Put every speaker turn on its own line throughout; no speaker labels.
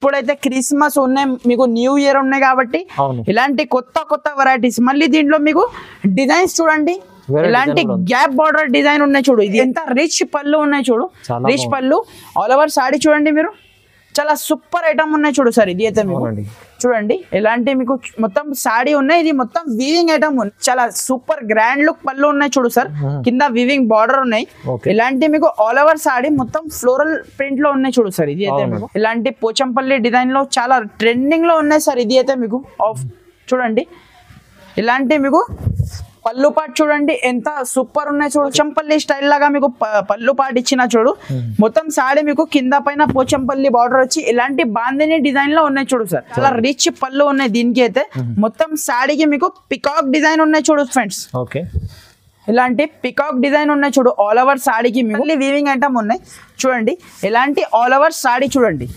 ఇప్పుడైతే క్రిస్మస్ ఉన్నాయి, మీకు న్యూ ఇయర్ ఉన్నాయి కాబట్టి ఇలాంటి కొత్త కొత్త వెరైటీస్. మళ్ళీ దీంట్లో మీకు డిజైన్స్ చూడండి, ఇలాంటి గ్యాప్ బార్డర్ డిజైన్ ఉన్నాయి చూడు. ఇది ఎంత రిచ్ పళ్ళు ఉన్నాయి చూడు, రిచ్ పళ్ళు. ఆల్ ఓవర్ సాడీ చూడండి మీరు, చాలా సూపర్ ఐటమ్ ఉన్నాయి చూడు సార్. ఇది అయితే మీకు చూడండి, ఇలాంటి మీకు మొత్తం సాడీ ఉన్నాయి. ఇది మొత్తం వీవింగ్ ఐటమ్ ఉంది, చాలా సూపర్ గ్రాండ్ లుక్ పళ్ళు ఉన్నాయి చూడు సార్. కింద వీవింగ్ బార్డర్ ఉన్నాయి. ఇలాంటి మీకు ఆల్ ఓవర్ సాడీ మొత్తం ఫ్లోరల్ ప్రింట్ లో ఉన్నాయి చూడు సార్. ఇది అయితే మీకు ఇలాంటి పోచంపల్లి డిజైన్ లో చాలా ట్రెండింగ్ లో ఉన్నాయి సార్. ఇది అయితే మీకు చూడండి, ఇలాంటి మీకు పళ్ళు పాటు చూడండి ఎంత సూపర్ ఉన్నాయి చూడు. పోచంపల్లి స్టైల్ లాగా మీకు పళ్ళు పాటు ఇచ్చిన చూడు. మొత్తం సాడీ మీకు కింద పైన పోచంపల్లి బార్డర్ వచ్చి ఇలాంటి బాందిని డిజైన్ లో ఉన్నాయి చూడు సార్. చాలా రిచ్ పళ్ళు ఉన్నాయి దీనికి అయితే. మొత్తం సాడీకి మీకు పికాక్ డిజైన్ ఉన్నాయి చూడు ఫ్రెండ్స్. ఇలాంటి పికాక్ డిజైన్ ఉన్నాయి చూడు. ఆల్ ఓవర్ సాడీకి మళ్ళీ వీవింగ్ ఐటమ్ ఉన్నాయి చూడండి. ఇలాంటి ఆల్ ఓవర్ సాడీ చూడండి,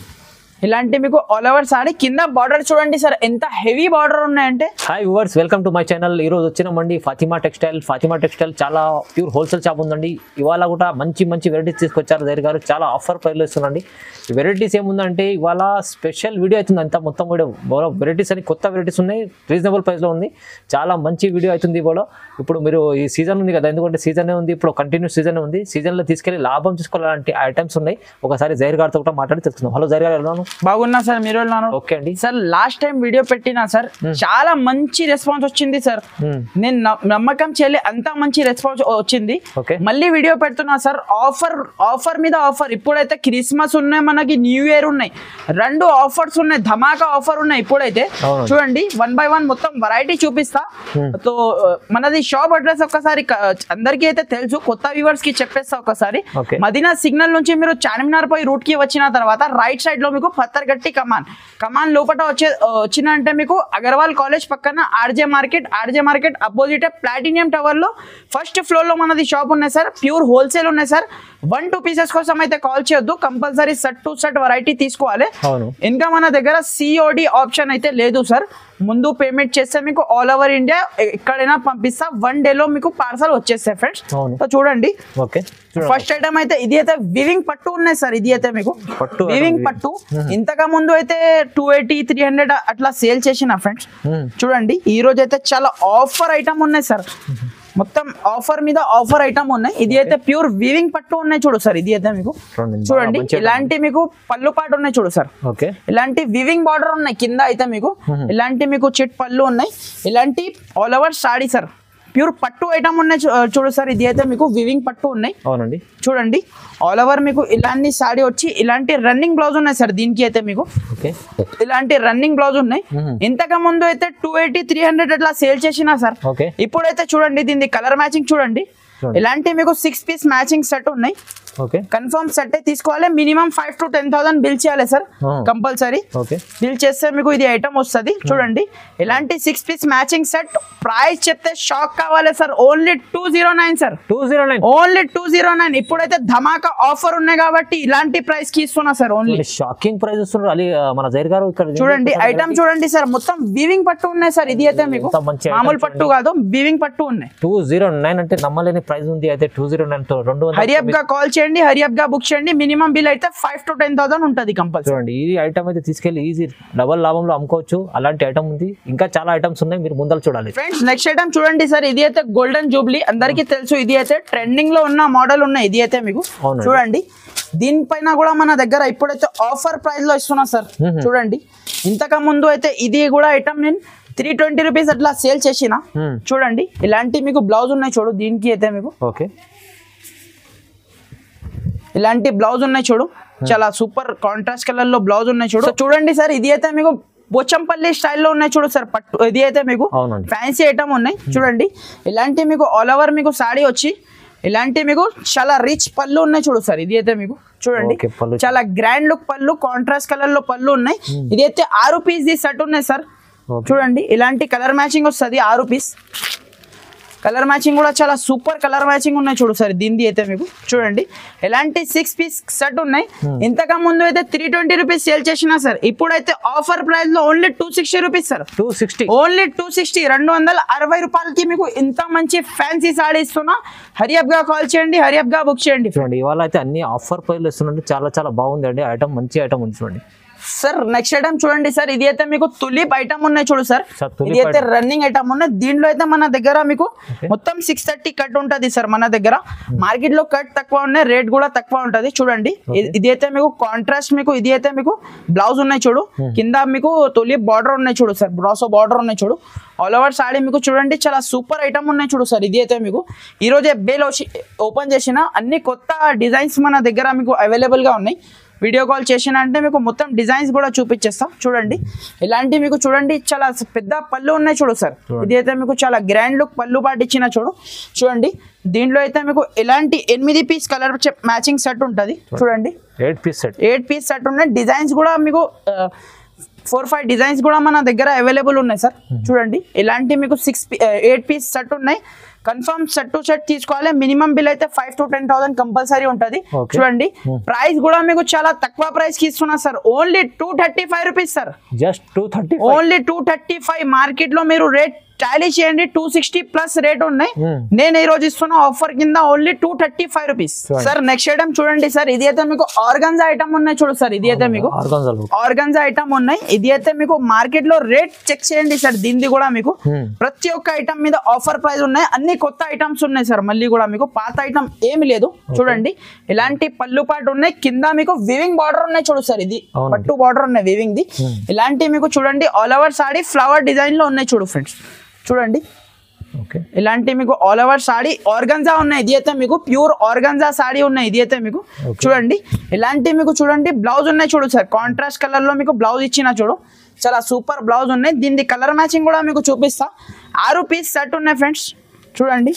ఇలాంటి మీకు ఆల్ ఓవర్ సాడీ కింద బార్డర్ చూడండి సార్, ఎంత హెవీ బార్డర్ ఉన్నాయంటే.
Hi viewers, welcome to my channel. ఈ రోజు వచ్చినామండి ఫాతిమా టెక్స్టైల్. ఫాతిమా టెక్స్టైల్ చాలా ప్యూర్ హోల్సేల్ షాప్ ఉందండి. ఇవాళ కూడా మంచి మంచి వెరైటీస్ తీసుకొచ్చారు జైర్ గారు. చాలా ఆఫర్ ప్రైస్లో ఇస్తున్నాండి. ఈ వెరైటీస్ ఏముందంటే ఇవాళ స్పెషల్ వీడియో అవుతుంది. అంతా మొత్తం వీడియో వెరైటీస్ అని కొత్త వెరైటీస్ ఉన్నాయి, రీజనబుల్ ప్రైస్లో ఉంది. చాలా మంచి వీడియో అవుతుంది ఇవాళ. ఇప్పుడు మీరు ఈ సీజన్ ఉంది కదా, ఎందుకంటే సీజనే ఉంది, ఇప్పుడు కంటిన్యూస్ సీజన్ ఉంది. సీజన్లో తీసుకెళ్లి లాభం తీసుకోవాలంటే ఐటమ్స్ ఉన్నాయి. ఒకసారి జైర్ గారితో కూడా మాట్లాడి తెలుసుకుందాం. హలో జైర్ గారు, ఎలా
బాగున్నా సార్, మీరు
ఓకే అండి
సార్. లాస్ట్ టైం వీడియో పెట్టినా సార్, చాలా మంచి రెస్పాన్స్ వచ్చింది సార్. నేను నమ్మకం చేయలే, అంత మంచి రెస్పాన్స్ వచ్చింది. మళ్ళీ వీడియో పెడుతున్నా సార్. ఆఫర్ మీద ఆఫర్. ఇప్పుడైతే క్రిస్మస్ ఉన్నాయి, మనకి న్యూ ఇయర్ ఉన్నాయి, రెండు ఆఫర్స్ ఉన్నాయి, ధమాకా ఆఫర్ ఉన్నాయి. ఇప్పుడైతే చూడండి, 1 by 1 మొత్తం వెరైటీ చూపిస్తా. సో మనది షాప్ అడ్రస్ ఒక్కసారి అందరికీ అయితే తెలుసు, కొత్త వ్యూవర్స్ కి చెప్పేస్తా ఒకసారి. మదీనా సిగ్నల్ నుంచి మీరు చార్మినార్ పై రూట్ కి వచ్చిన తర్వాత రైట్ సైడ్ లో మీకు పత్తర్గట్టి కమాన్ లోపల వచ్చినంటే మీకు అగర్వాల్ కాలేజ్ పక్కన RJ market opposite platinum tower లో ఫస్ట్ ఫ్లోర్ లో మనది షాప్ ఉన్నాయి సార్. ప్యూర్ హోల్సేల్ ఉన్నాయి సార్. 1-2 పీసెస్ కోసం అయితే కాల్ చేయొద్దు, compulsory set to set variety తీసుకోవాలి. ఇంకా మన దగ్గర COD ఆప్షన్ అయితే లేదు సార్. ముందు పేమెంట్ చేస్తే మీకు ఆల్ ఓవర్ ఇండియా ఎక్కడైనా పంపిస్తా. 1 day లో మీకు పార్సల్ వచ్చేస్తాయి ఫ్రెండ్స్. చూడండి, ఫస్ట్ ఐటమ్ అయితే ఇది అయితే వివింగ్ పట్టు ఉన్నాయి సార్. ఇది అయితే మీకు వివింగ్ పట్టు. ఇంతకు ముందు అయితే 280-300 అట్లా సేల్ చేసిన ఫ్రెండ్స్. చూడండి, ఈ రోజు అయితే చాలా ఆఫర్ ఐటమ్ ఉన్నాయి సార్. మొత్తం ఆఫర్ మీద ఆఫర్ ఐటమ్ ఉన్నాయి. ఇది అయితే ప్యూర్ వీవింగ్ పట్టు ఉన్నాయి చూడు సార్. ఇది అయితే మీకు చూడండి, ఇలాంటి మీకు పళ్ళు పాటు ఉన్నాయి చూడు సార్. ఇలాంటి వీవింగ్ బార్డర్ ఉన్నాయి కింద అయితే మీకు. ఇలాంటి మీకు చిట్ పళ్ళు ఉన్నాయి. ఇలాంటి all over saree sir, pure పట్టు ఐటమ్ ఉన్నాయి చూడు సార్. ఇది అయితే మీకు వివింగ్ పట్టు ఉన్నాయి చూడండి. ఆల్ ఓవర్ మీకు ఇలాంటి సాడీ వచ్చి ఇలాంటి రన్నింగ్ బ్లౌజ్ ఉన్నాయి సార్. దీనికి అయితే మీకు ఇలాంటి రన్నింగ్ బ్లౌజ్ ఉన్నాయి. ఇంతకు ముందు అయితే 280-300 అట్లా సేల్ చేసినా సార్. ఇప్పుడైతే చూడండి, దీని కలర్ మ్యాచింగ్ చూడండి. ఇలాంటి మీకు 6 పీస్ మ్యాచింగ్ సెట్ ఉన్నాయి. కన్ఫర్మ్ సెట్ తీసుకోవాలి. మినిమం 5 to 10,000 బిల్ చేయాలి సార్, కంపల్సరీ. బిల్ చేస్తే మీకు ఇది ఐటమ్ వస్తుంది. చూడండి, ఇలాంటి 6 పీస్ మ్యాచింగ్ సెట్. ప్రైస్ చెప్తే షాక్ కావాలి సార్. Only 209 sir, 209, only 209. ఇప్పుడైతే ధమాకా ఆఫర్ ఉన్నాయి కాబట్టి ఇలాంటి ప్రైస్ కి ఇస్తున్నా సార్. ఓన్లీ
షాకింగ్ ప్రైస్ మన జైర్ గారు. ఇక్కడ
చూడండి, ఐటమ్ చూడండి సార్, మొత్తం వీవింగ్ పట్టు ఉన్నాయి సార్. ఇది అయితే మీకు మామూలు పట్టు కాదు, వీవింగ్ పట్టు ఉన్నాయి.
209 అంటే నమ్మలేని ప్రైస్ ఉంది. అయితే 209 తో 200.
హరియప్ గా కాల్ చేయండి, హరియప్ గా బుక్ చేయండి. మినిమం బిల్ అయితే 5 to 10,000 ఉంటుంది కంపల్సరీ.
చూడండి, ఈ ఐటమ్ అయితే తీసుకెళ్లి ఈజీ డబల్ లాభంలో అమ్ముకోవచ్చు. అలాంటి ఐటమ్ ఉంది, ఇంకా చాలా ఐటమ్స్ ఉన్నాయి, మీరు ముందర చూడాలి
ఫ్రెండ్స్. నెక్స్ట్ ఐటమ్ చూడండి సార్. ఇది అయితే గోల్డెన్ జూబ్లీ, అందరికీ తెలుసు. ఇది అయితే ట్రెండింగ్ లో ఉన్న మోడల్ ఉన్నాయి. ఇది అయితే మీకు చూడండి, దీనిపైన కూడా మన దగ్గర ఇప్పుడైతే ఆఫర్ ప్రైస్ లో ఇస్తున్నా సార్. చూడండి, ఇంతకు ముందు అయితే ఇది కూడా ఐటమ్ నేను 320 రూపీస్ అట్లా సేల్ చేసిన. చూడండి, ఇలాంటి మీకు బ్లౌజ్ ఉన్నాయి చూడు. దీనికి అయితే మీకు ఇలాంటి బ్లౌజ్ ఉన్నాయి చూడు, చాలా సూపర్ కాంట్రాస్ట్ కలర్ లో బ్లౌజ్ ఉన్నాయి చూడు. చూడండి సార్, ఇది అయితే మీకు పోచంపల్లి స్టైల్లో ఉన్నాయి చూడు సార్ పట్టు. ఇది అయితే మీకు ఫ్యాన్సీ ఐటమ్ ఉన్నాయి చూడండి. ఇలాంటి మీకు ఆల్ ఓవర్ మీకు సాడీ వచ్చి ఇలాంటి మీకు చాలా రిచ్ పళ్ళు ఉన్నాయి చూడు సార్. ఇది అయితే మీకు చూడండి, చాలా గ్రాండ్ లుక్ పళ్ళు, కాంట్రాస్ట్ కలర్ లో పళ్ళు ఉన్నాయి. ఇది అయితే 6 పీస్ సెట్ ఉన్నాయి సార్. చూడండి, ఇలాంటి కలర్ మ్యాచింగ్ వస్తుంది 6 పీస్. కలర్ మ్యాచింగ్ కూడా చాలా సూపర్ కలర్ మ్యాచింగ్ ఉన్నాయి చూడు సార్. దీనిది అయితే మీకు చూడండి, ఎలాంటి 6 పీస్ సెట్ ఉన్నాయి. ఇంతకు ముందు అయితే 320 రూపీస్ సేల్ చేసినా సార్. ఇప్పుడైతే ఆఫర్ ప్రైస్ లో ఓన్లీ 260 రూపీస్ సార్. 260, ఓన్లీ 260, 260 రూపాయలకి మీకు ఇంత మంచి ఫ్యాన్సీ సాడీ ఇస్తున్నా. హరియప్ గా కాల్ చేయండి, హరియప్ గా బుక్ చేయండి.
చూడండి, ఇవాళ అయితే అన్ని ఆఫర్ ప్రైస్ లో ఇస్తున్నాండి. చాలా చాలా బాగుంది అండి ఐటమ్, మంచి ఐటమ్ ఉంది చూడండి.
సార్ నెక్స్ట్ ఐటమ్ చూడండి సార్, ఇది అయితే మీకు తులిప్ ఐటమ్ ఉన్నాయి చూడు సార్,
Sir, tulip
ఇది అయితే రన్నింగ్ ఐటమ్ ఉన్నాయి. దీంట్లో అయితే మన దగ్గర మీకు మొత్తం 630 కట్ ఉంటది సార్. మన దగ్గర మార్కెట్ లో కట్ తక్కువ ఉన్నాయి, రేట్ కూడా తక్కువ ఉంటది. చూడండి ఇది అయితే మీకు కాంట్రాస్ట్, మీకు ఇది అయితే మీకు బ్లౌజ్ ఉన్నాయి చూడు, కింద మీకు తులిప్ బార్డర్ ఉన్నాయి చూడు సార్, బ్రాసో బార్డర్ ఉన్నాయి చూడు. ఆల్ ఓవర్ సాడీ మీకు చూడండి చాలా సూపర్ ఐటమ్ ఉన్నాయి చూడు సార్. ఇది అయితే మీకు ఈ రోజే బేల్ ఓపెన్ చేసిన అన్ని కొత్త డిజైన్స్ మన దగ్గర మీకు అవైలబుల్ గా ఉన్నాయి. వీడియో కాల్ చేసిన అంటే మీకు మొత్తం డిజైన్స్ కూడా చూపించేస్తాం. చూడండి ఇలాంటి మీకు చూడండి చాలా పెద్ద పళ్ళు ఉన్నాయి చూడు సార్. ఇది అయితే మీకు చాలా గ్రాండ్ లుక్ పళ్ళు పాటు ఇచ్చిన చూడు. చూడండి దీంట్లో అయితే మీకు ఇలాంటి 8 పీస్ కలర్ మ్యాచింగ్ సెట్ ఉంటుంది. చూడండి 8 పీస్ సెట్ ఉన్నాయి. డిజైన్స్ కూడా మీకు 4-5 డిజైన్స్ కూడా మన దగ్గర అవైలబుల్ ఉన్నాయి సార్. చూడండి ఇలాంటి మీకు 8 పీస్ సెట్ ఉన్నాయి. కన్ఫర్మ్ సెట్ టు సెట్ తీసుకోవాలి. మినిమం బిల్ అయితే 5 to 10,000 కంపల్సరీ ఉంటది. చూడండి ప్రైస్ కూడా మీకు చాలా తక్కువ ప్రైస్ కి ఇస్తున్నా sir, only 235 rupees sir.
Just 230,
only 235. Market లో మీరు రేట్ టాలీ చేయండి, 260 ప్లస్ రేట్ ఉన్నాయి. నేను ఈ రోజు ఇస్తున్న ఆఫర్ కింద only 235 rupees sir. Next item చూడండి సార్, ఇది అయితే మీకు ఆర్గన్జా ఐటమ్ ఉన్నాయి చూడు సార్. ఇది అయితే మీకు ఆర్గన్జా ఐటమ్ ఉన్నాయి. ఇది అయితే మీకు మార్కెట్ లో రేట్ చెక్ చేయండి సార్. దీనిది కూడా మీకు ప్రతి ఒక్క ఐటమ్ మీద ఆఫర్ ప్రైస్ ఉన్నాయి. అన్ని కొత్త ఐటమ్స్ ఉన్నాయి సార్. మళ్ళీ కూడా మీకు పాత ఐటమ్ ఏమి లేదు. చూడండి ఇలాంటి పళ్ళు పాటు ఉన్నాయి, కింద మీకు వివింగ్ బార్డర్ ఉన్నాయి చూడు సార్. ఇది పట్టు బార్డర్ ఉన్నాయి వివింగ్ ది. ఇలాంటి మీకు చూడండి all over saree flower design లో ఉన్నాయి చూడు ఫ్రెండ్స్. చూడండి ఇలాంటి మీకు ఆల్ ఓవర్ సాడీ ఆర్గన్జా ఉన్నాయి. ఇది అయితే మీకు ప్యూర్ ఆర్గన్జా సాడీ ఉన్నాయి. ఇది అయితే మీకు చూడండి ఇలాంటి మీకు చూడండి బ్లౌజ్ ఉన్నాయి చూడు సార్. కాంట్రాస్ట్ కలర్ లో మీకు బ్లౌజ్ ఇచ్చిన చూడు, చాలా సూపర్ బ్లౌజ్ ఉన్నాయి. దీని కలర్ మ్యాచింగ్ కూడా మీకు చూపిస్తా. 6 పీస్ సెట్ ఉన్నాయి ఫ్రెండ్స్. చూడండి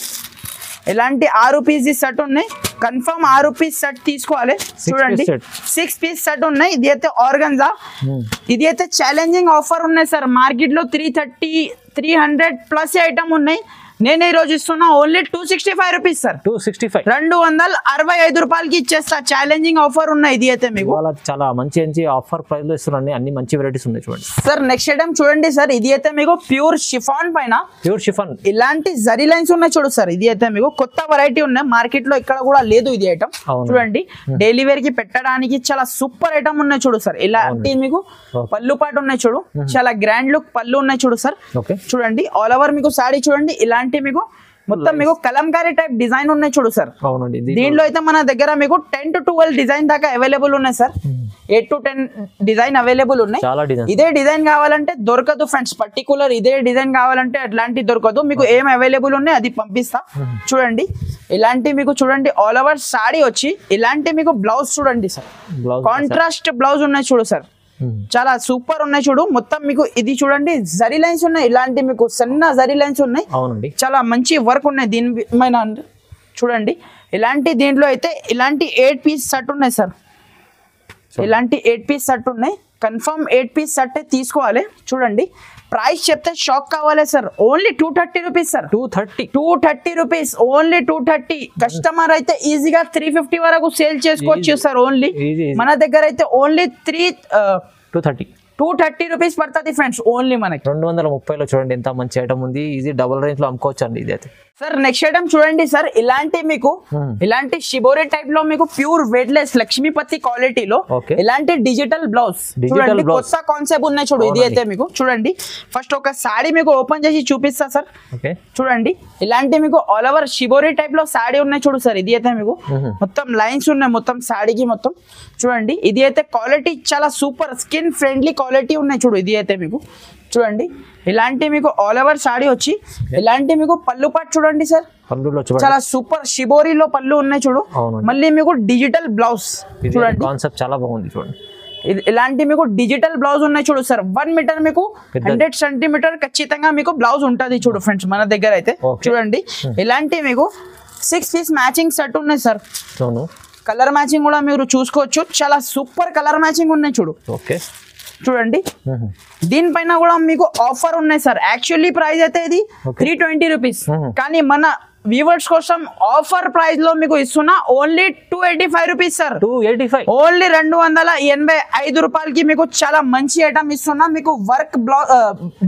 ఇలాంటి 6 పీస్ సెట్ ఉన్నాయి. కన్ఫర్మ్ 6 పీస్ సెట్ తీసుకోవాలి. చూడండి 6 పీస్ సెట్ ఉన్నాయి. ఇది అయితే ఆర్గన్జా. ఇది అయితే ఛాలెంజింగ్ ఆఫర్ ఉన్నాయి సార్. మార్కెట్ లో 330-300 ప్లస్ ఐటమ్ ఉన్నాయి. నేను ఈ రోజు ఇస్తున్నా ఓన్లీ 265 రూపీస్ సార్. 265 రూపాయలకి ఇచ్చేస్తా. ఛాలెంజింగ్ ఆఫర్ ఉన్నాయి. ఇది అయితే మీకు
చాలా మంచి ఆఫర్ ప్రైస్ లో ఇస్తున్నారండి. అన్ని మంచి వెరైటీస్ ఉన్నాయి చూడండి
సార్. నెక్స్ట్ ఐటమ్ చూడండి సార్, ఇది అయితే మీకు ప్యూర్ షిఫాన్ పైన ఇలాంటి జరీ లైన్స్ ఉన్నాయి చూడు సార్. ఇది అయితే మీకు కొత్త వెరైటీ ఉన్నాయి, మార్కెట్ లో ఇక్కడ కూడా లేదు ఇది ఐటమ్. చూడండి డైలీ వేర్ కి పెట్టడానికి చాలా సూపర్ ఐటమ్ ఉన్నాయి చూడు సార్. ఇలాంటి మీకు పళ్ళు పాటు ఉన్నాయి చూడు, చాలా గ్రాండ్ లుక్ పళ్ళు ఉన్నాయి చూడు సార్. చూడండి ఆల్ ఓవర్ మీకు సాడీ చూడండి ఇలాంటి మీకు మొత్తం మీకు కలంకారీ టైప్ డిజైన్ ఉన్నాయి చూడు సార్. దీంట్లో అయితే మన దగ్గర మీకు 10 to 12 డిజైన్ దాకా అవైలబుల్ ఉన్నాయి సార్. 8 to 10 డిజైన్ అవైలబుల్ ఉన్నాయి. ఇదే డిజైన్ కావాలంటే దొరకదు ఫ్రెండ్స్. పర్టికులర్ ఇదే డిజైన్ కావాలంటే అట్లాంటి దొరకదు. మీకు ఏం అవైలబుల్ ఉన్నాయి అది పంపిస్తా. చూడండి ఇలాంటి మీకు చూడండి ఆల్ ఓవర్ సాడీ వచ్చి ఇలాంటి మీకు బ్లౌజ్ చూడండి సార్. కాంట్రాస్ట్ బ్లౌజ్ ఉన్నాయి చూడు సార్, చాలా సూపర్ ఉన్నాయి చూడు. మొత్తం మీకు ఇది చూడండి జరీ లైన్స్ ఉన్నాయి. ఇలాంటి మీకు సన్న జరీ లైన్స్ ఉన్నాయి. చాలా మంచి వర్క్ ఉన్నాయి దీని పైన. చూడండి ఇలాంటి దీంట్లో అయితే ఇలాంటి 8 పీస్ సెట్ ఉన్నాయి సార్. ఇలాంటి 8 పీస్ సెట్ ఉన్నాయి. కన్ఫర్మ్ 8 పీస్ సెట్ తీసుకోవాలి. చూడండి ప్రైస్ చెప్తే షాక్ కావాలి sir. Only 230 rupees sir. 230 rupees, only 230. Customer అయితే ఈజీగా 350 వరకు సేల్ చేసుకోవచ్చు సార్. ఓన్లీ మన దగ్గర అయితే ఓన్లీ 230 రూపీస్ పడుతుంది ఫ్రెండ్స్. ఓన్లీ మనకి
230లో చూడండి ఎంత మంచి ఐటమ్ ఉంది. ఈజీ డబుల్ రేంజ్ లో అమ్ముకోవచ్చు అండి ఇది అయితే
సార్. నెక్స్ట్ ఐటమ్ చూడండి సార్, ఇలాంటి మీకు ఇలాంటి షిబోరి టైప్ లో మీకు ప్యూర్ వెయిట్లెస్ లక్ష్మీపతి క్వాలిటీలో ఇలాంటి డిజిటల్ బ్లౌజ్ చూడండి. కొత్త కాన్సెప్ట్ ఉన్నాయి చూడు. ఇది అయితే మీకు చూడండి ఫస్ట్ ఒక సాడీ మీకు ఓపెన్ చేసి చూపిస్తా సార్. చూడండి ఇలాంటి మీకు ఆల్ ఓవర్ షిబోరి టైప్ లో సాడీ ఉన్నాయి చూడు సార్. ఇది అయితే మీకు మొత్తం లైన్స్ ఉన్నాయి మొత్తం సాడీకి మొత్తం. చూడండి ఇది అయితే క్వాలిటీ చాలా సూపర్ స్కిన్ ఫ్రెండ్లీ క్వాలిటీ ఉన్నాయి చూడు. ఇది అయితే మీకు చూడండి ఇలాంటి మీకు ఆల్ ఓవర్ సాడీ వచ్చి ఇలాంటి మీకు పళ్ళు పాటు చూడండి సార్. చాలా సూపర్ షిబోరిలో పళ్ళు ఉన్నాయి చూడు. మళ్ళీ మీకు డిజిటల్ బ్లౌజ్ చూడండి.
కాన్సెప్ట్ చాలా బాగుంది చూడండి.
ఇలాంటి మీకు డిజిటల్ బ్లౌజ్ ఉన్నాయి చూడు సార్. 1 మీటర్ మీకు 100 సెంటీమీటర్ ఖచ్చితంగా మీకు బ్లౌజ్ ఉంటుంది చూడు ఫ్రెండ్స్ మన దగ్గర అయితే. చూడండి ఇలాంటి మీకు 6 పీస్ మ్యాచింగ్ సెట్ ఉన్నాయి సార్. కలర్ మ్యాచింగ్ కూడా మీరు చూసుకోవచ్చు. చాలా సూపర్ కలర్ మ్యాచింగ్ ఉన్నాయి చూడు. చూడండి దీనిపైన కూడా మీకు ఆఫర్ ఉన్నాయి సార్. యాక్చువల్లీ ప్రైస్ అయితే ఇది 320 రూపీస్, కానీ మన వ్యూవర్స్ కోసం ఆఫర్ ప్రైస్ లో మీకు ఇస్తున్నా ఓన్లీ 285 రూపీస్ సార్.
285
ఓన్లీ 285 రూపాయలకి మీకు చాలా మంచి ఐటమ్ ఇస్తున్నా. మీకు work blouse,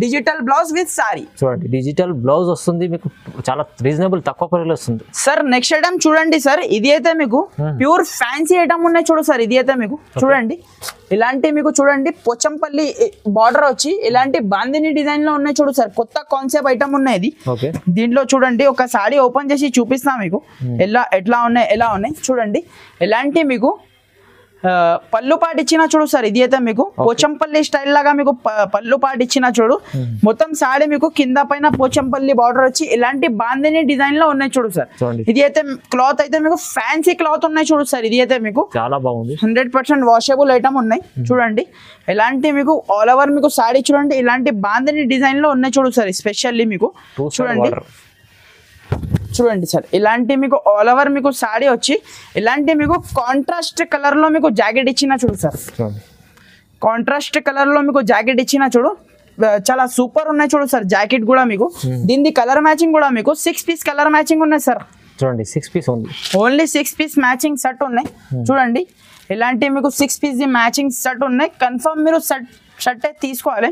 digital blouse with sorry.
చూడండి డిజిటల్ బ్లౌజ్ వస్తుంది మీకు, చాలా రీజనబుల్ తక్కువ ప్రైస్ వస్తుంది
సార్. నెక్స్ట్ ఐటమ్ చూడండి సార్, ఇది అయితే మీకు ప్యూర్ ఫ్యాన్సీ ఐటమ్ ఉన్నాయి చూడు సార్. ఇది అయితే మీకు చూడండి ఇలాంటి మీకు చూడండి పోచంపల్లి బార్డర్ వచ్చి ఇలాంటి బాందిని డిజైన్ లో ఉన్నాయి చూడు సార్. కొత్త కాన్సెప్ట్ ఐటమ్ ఉన్నాయి. దీంట్లో చూడండి ఒక సారీ ఓపెన్ చేసి చూపిస్తా మీకు ఎట్లా ఉన్నాయి చూడండి. ఎలాంటి మీకు పళ్ళు పాటు ఇచ్చిన చూడు సార్. ఇది అయితే మీకు పోచంపల్లి స్టైల్ లాగా మీకు పళ్ళు పాటు ఇచ్చిన చూడు. మొత్తం సారీ మీకు కింద పైన పోచంపల్లి బార్డర్ వచ్చి ఇలాంటి బాందిని డిజైన్ లో ఉన్నాయి చూడు సార్. ఇది అయితే క్లాత్ అయితే మీకు ఫ్యాన్సీ క్లాత్ ఉన్నాయి చూడు సార్. ఇది అయితే మీకు
చాలా బాగుంది,
100% వాషబుల్ ఐటమ్ ఉన్నాయి చూడండి. ఎలాంటి మీకు ఆల్ ఓవర్ మీకు సారీ చూడండి ఇలాంటి బాందిని డిజైన్ లో ఉన్నాయి చూడు సార్. స్పెషల్లీ మీకు చూడండి సార్ ఇలాంటి మీకు ఆల్ ఓవర్ మీకు సారీ వచ్చి ఇలాంటి మీకు కాంట్రాస్ట్ కలర్ లో మీకు జాకెట్ ఇచ్చిన చూడు సార్. కాంట్రాస్ట్ కలర్ లో మీకు జాకెట్ ఇచ్చిన చూడు, చాలా సూపర్ ఉన్నాయి చూడు సార్. జాకెట్ కూడా మీకు దీని కలర్ మ్యాచింగ్ కూడా మీకు 6 పీస్ కలర్ మ్యాచింగ్ ఉన్నాయి సార్.
చూడండి 6 piece
only 6 piece matching set ఉన్నాయి చూడండి. ఇలాంటి మీకు 6 పీస్ మ్యాచింగ్ సెట్ ఉన్నాయి. కన్ఫర్మ్ మీరు షర్ట్ తీసుకోవాలి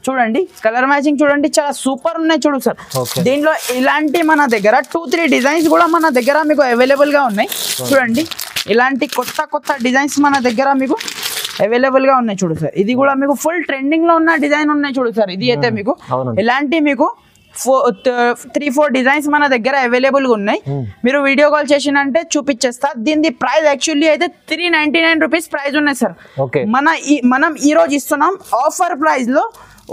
చూడండి. కలర్ మ్యాచింగ్ చూడండి చాలా సూపర్ ఉన్నాయి చూడు సార్. దీంట్లో ఇలాంటి మన దగ్గర 2-3 డిజైన్స్ కూడా మన దగ్గర మీకు అవైలబుల్ గా ఉన్నాయి చూడండి. ఇలాంటి కొత్త డిజైన్స్ మన దగ్గర మీకు అవైలబుల్ గా ఉన్నాయి చూడు సార్. ఇది కూడా మీకు ఫుల్ ట్రెండింగ్ లో ఉన్న డిజైన్ ఉన్నాయి చూడు సార్. ఇది అయితే మీకు ఇలాంటి మీకు 3-4 డిజైన్స్ మన దగ్గర అవైలబుల్ గా ఉన్నాయి. మీరు వీడియో కాల్ చేసినంటే చూపించేస్తా. దీని ప్రైస్ యాక్చువల్లీ అయితే 399 రూపీస్ ప్రైస్ ఉన్నాయి సార్. మనం ఈ రోజు ఇస్తున్నాం ఆఫర్ ప్రైస్ లో